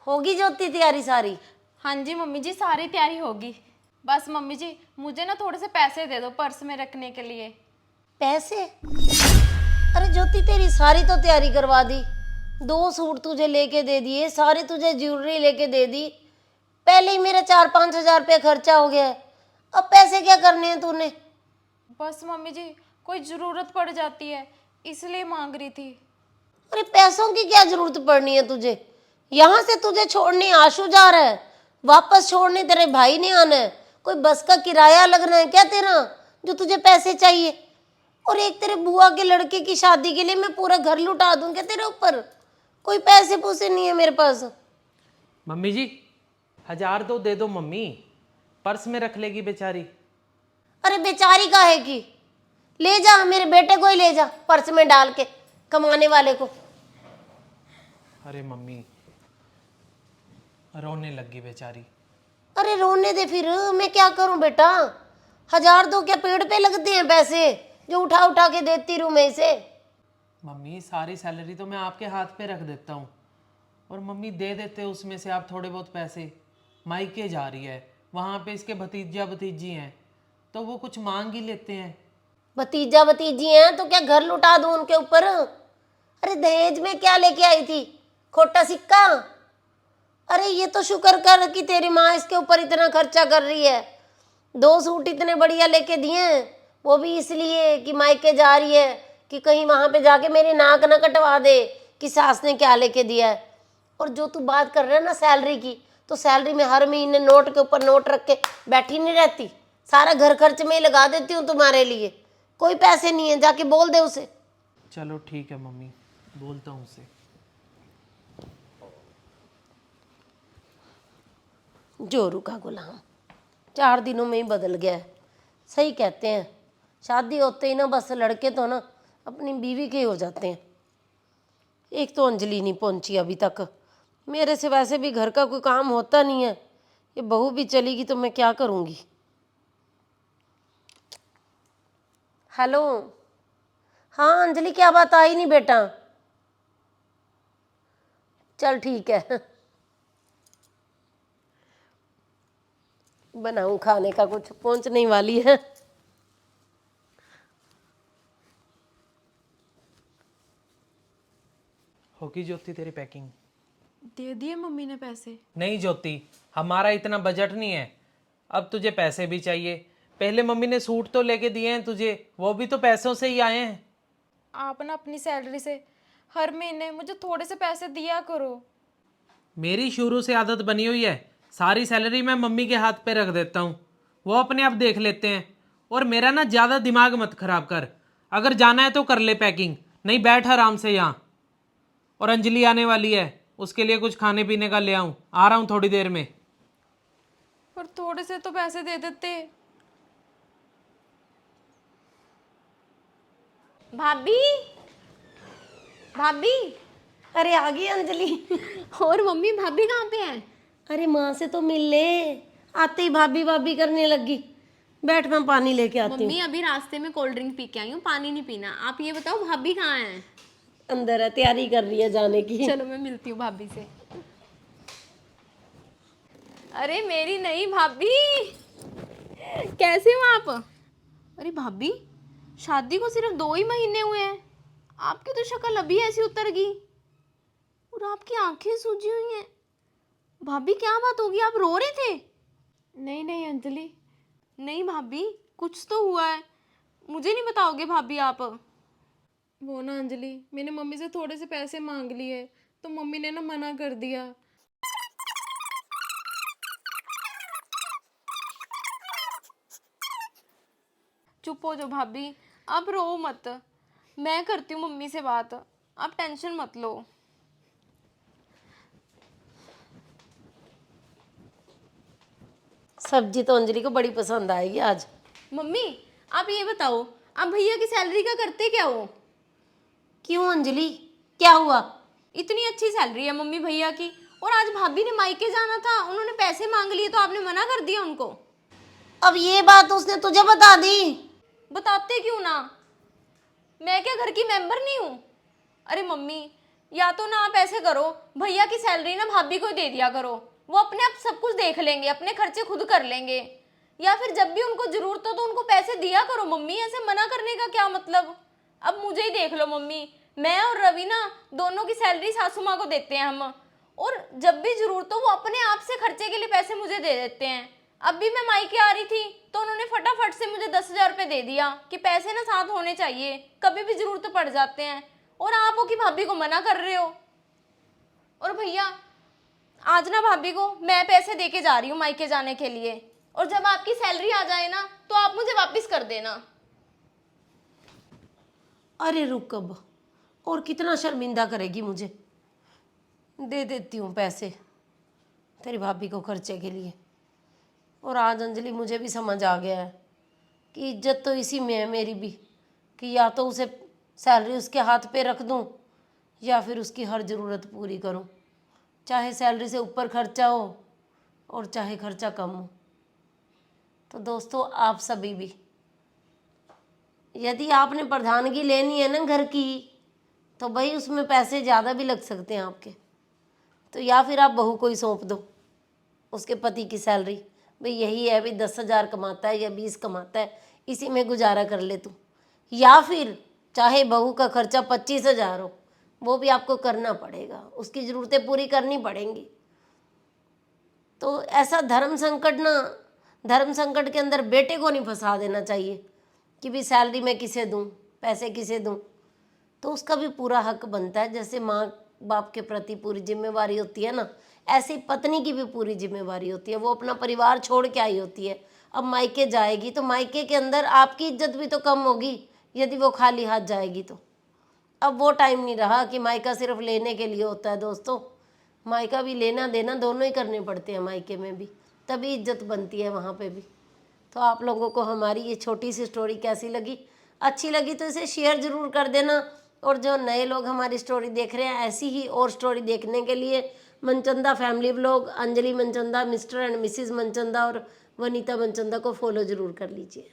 होगी ज्योति तैयारी सारी? हाँ जी मम्मी जी, सारी तैयारी होगी। बस मम्मी जी मुझे ना थोड़े से पैसे दे दो पर्स में रखने के लिए। पैसे? अरे ज्योति तेरी सारी तो तैयारी करवा दी, 2 सूट तुझे लेके दे दिए, सारी तुझे ज्वेलरी लेके दे दी, पहले ही मेरा 4-5 हजार रुपये खर्चा हो गया है। अब पैसे क्या करने हैं तूने? बस मम्मी जी कोई ज़रूरत पड़ जाती है इसलिए मांग रही थी। अरे पैसों की क्या जरूरत पड़नी है तुझे? यहाँ से तुझे छोड़ने आशु जा रहा है, वापस छोड़ने तेरे भाई ने आना है। कोई बस का किराया लगना है क्या तेरा जो तुझे पैसे चाहिए? और एक तेरे बुआ के लड़के की शादी के लिए मैं पूरा घर लुटा दूं क्या तेरे ऊपर? कोई पैसे पूसे नहीं है मेरे पास। मम्मी जी 1000 तो दे दो मम्मी, पर्स में रख लेगी बेचारी। अरे बेचारी का है कि ले जा, मेरे बेटे को ही ले जा पर्स में डाल के, कमाने वाले को। अरे मम्मी रोने लगी बेचारी। अरे रोने दे फिर, मैं क्या करूं बेटा? 1000 तो क्या पेड़ पे लगते हैं पैसे जो उठा उठा के देती रहूं मैं इसे? मम्मी सारी सैलरी तो मैं आपके हाथ पे रख देता हूँ, और मम्मी दे देते उसमें से आप थोड़े बहुत पैसे। मायके जा रही है, वहाँ पे इसके भतीजा भतीजी हैं तो वो कुछ मांग ही लेते हैं। भतीजा भतीजी हैं तो क्या घर लुटा दूं उनके ऊपर? अरे दहेज में क्या लेके आई थी? खोटा सिक्का? अरे ये तो शुक्र कर कि तेरी माँ इसके ऊपर इतना खर्चा कर रही है। 2 सूट इतने बढ़िया लेके दिए हैं, वो भी इसलिए कि मायके जा रही है कि कहीं वहां पे जाके मेरी नाक ना कटवा दे कि सास ने क्या लेके दिया है। और जो तू बात कर रहा है ना सैलरी की, तो सैलरी में हर महीने नोट के ऊपर नोट रख के बैठी नहीं रहती, सारा घर खर्च में ही लगा देती हूँ तुम्हारे लिए। कोई पैसे नहीं है, जाके बोल दे उसे। चलो ठीक है मम्मी, बोलता हूँ उसे। जोरू का गुलाम 4 दिनों में ही बदल गया है। सही कहते हैं, शादी होते ही ना बस लड़के तो ना अपनी बीवी के ही हो जाते हैं। एक तो अंजलि नहीं पहुंची अभी तक, मेरे से वैसे भी घर का कोई काम होता नहीं है, ये बहू भी चलेगी तो मैं क्या करूँगी। हेलो, हाँ अंजलि क्या बात, आई नहीं बेटा? चल ठीक है, बनाऊं खाने का कुछ, पहुंचने ही वाली है। होगी ज्योति तेरी पैकिंग? दे दिए मम्मी ने पैसे? नहीं ज्योति, हमारा इतना बजट नहीं है, अब तुझे पैसे भी चाहिए। पहले मम्मी ने सूट तो लेके दिए हैं तुझे, वो भी तो पैसों से ही आए हैं। आप ना अपनी सैलरी से हर महीने मुझे थोड़े से पैसे दिया करो। मेरी शुरू से आदत बनी हुई है, सारी सैलरी मैं मम्मी के हाथ पे रख देता हूँ, वो अपने आप देख लेते हैं। और मेरा ना ज़्यादा दिमाग मत खराब कर, अगर जाना है तो कर ले पैकिंग, नहीं बैठ आराम से यहाँ। और अंजलि आने वाली है, उसके लिए कुछ खाने पीने का ले आऊँ, आ रहा हूँ थोड़ी देर में। पर थोड़े से तो पैसे दे देते। भाभी, भाभी। अरे आ गई अंजलि। और मम्मी भाभी कहाँ पे हैं? अरे माँ से तो मिल ले, आते ही भाभी भाभी करने लगी। बैठ, मैं पानी लेके आती हूँ। मम्मी अभी रास्ते में कोल्ड ड्रिंक पी के आई हूँ, पानी नहीं पीना। आप ये बताओ भाभी कहाँ हैं? अंदर है, तैयारी कर रही है जाने की। चलो मैं मिलती हूँ भाभी से। अरे मेरी नई भाभी, कैसे हो आप? अरे भाभी, शादी को सिर्फ 2 ही महीने हुए हैं, आपकी तो शक्ल अभी ऐसी उतर गई और आपकी आंखें सूजी हुई हैं। भाभी क्या बात होगी, आप रो रहे थे? नहीं नहीं अंजलि, नहीं भाभी, कुछ तो हुआ है, मुझे नहीं बताओगे भाभी आप? वो ना अंजलि, मैंने मम्मी से थोड़े से पैसे मांग लिए तो मम्मी ने ना मना कर दिया। चुप हो जाओ भाभी, अब रो मत, मैं करती हूँ मम्मी से बात, आप टेंशन मत लो। सब्जी तो अंजलि को बड़ी पसंद आएगी आज। मम्मी आप ये बताओ, आप भैया की सैलरी का करते क्या हो? क्यों अंजलि, क्या हुआ? इतनी अच्छी सैलरी है मम्मी भैया की, और आज भाभी ने मायके जाना था, उन्होंने पैसे मांग लिए तो आपने मना कर दिया उनको। अब ये बात उसने तुझे बता दी? बताते क्यों ना, मैं क्या घर की मेंबर नहीं हूँ? अरे मम्मी, या तो ना आप ऐसे करो, भैया की सैलरी ना भाभी को ही दे दिया करो, वो अपने आप सब कुछ देख लेंगे, अपने खर्चे खुद कर लेंगे। या फिर जब भी उनको जरूरत हो तो उनको पैसे दिया करो मम्मी, ऐसे मना करने का क्या मतलब। अब मुझे ही देख लो मम्मी, मैं और रवि ना दोनों की सैलरी सासू माँ को देते हैं हम, और जब भी जरूरत हो वो अपने आप से खर्चे के लिए पैसे मुझे दे देते हैं। अब भी मैं मायके आ रही थी तो उन्होंने फटाफट से मुझे 10,000 रुपये दे दिया कि पैसे ना साथ होने चाहिए, कभी भी जरूरत पड़ जाते हैं। और आप हो कि भाभी को मना कर रहे हो। और भैया आज ना भाभी को मैं पैसे देके जा रही हूँ मायके जाने के लिए, और जब आपकी सैलरी आ जाए ना तो आप मुझे वापस कर देना। अरे रुक, अब और कितना शर्मिंदा करेगी मुझे। दे देती हूँ पैसे तेरी भाभी को खर्चे के लिए। और आज अंजलि मुझे भी समझ आ गया है कि इज्जत तो इसी में है मेरी भी, कि या तो उसे सैलरी उसके हाथ पे रख दूँ या फिर उसकी हर ज़रूरत पूरी करूँ, चाहे सैलरी से ऊपर खर्चा हो और चाहे खर्चा कम हो। तो दोस्तों आप सभी भी, यदि आपने प्रधानगी लेनी है ना घर की, तो भाई उसमें पैसे ज़्यादा भी लग सकते हैं आपके। तो या फिर आप बहू को ही सौंप दो उसके पति की सैलरी, भाई यही है, भाई 10,000 कमाता है या 20 कमाता है, इसी में गुजारा कर ले तू। या फिर चाहे बहू का खर्चा 25,000 हो, वो भी आपको करना पड़ेगा, उसकी ज़रूरतें पूरी करनी पड़ेंगी। तो ऐसा धर्म संकट के अंदर बेटे को नहीं फंसा देना चाहिए कि भी सैलरी मैं किसे दूं, पैसे किसे दूं। तो उसका भी पूरा हक बनता है, जैसे माँ बाप के प्रति पूरी जिम्मेवारी होती है ना, ऐसे ही पत्नी की भी पूरी जिम्मेवारी होती है। वो अपना परिवार छोड़ के आई होती है, अब मायके जाएगी तो मायके के अंदर आपकी इज्जत भी तो कम होगी यदि वो खाली हाथ जाएगी तो। अब वो टाइम नहीं रहा कि मायका सिर्फ लेने के लिए होता है दोस्तों, मायका भी लेना देना दोनों ही करने पड़ते हैं मायके में भी, तभी इज्जत बनती है वहाँ पे भी। तो आप लोगों को हमारी ये छोटी सी स्टोरी कैसी लगी? अच्छी लगी तो इसे शेयर ज़रूर कर देना। और जो नए लोग हमारी स्टोरी देख रहे हैं, ऐसी ही और स्टोरी देखने के लिए Manchanda family vlog, Anjali Manchanda, mister and Mrs Manchanda और वनीता मनचंदा को फॉलो ज़रूर कर लीजिए।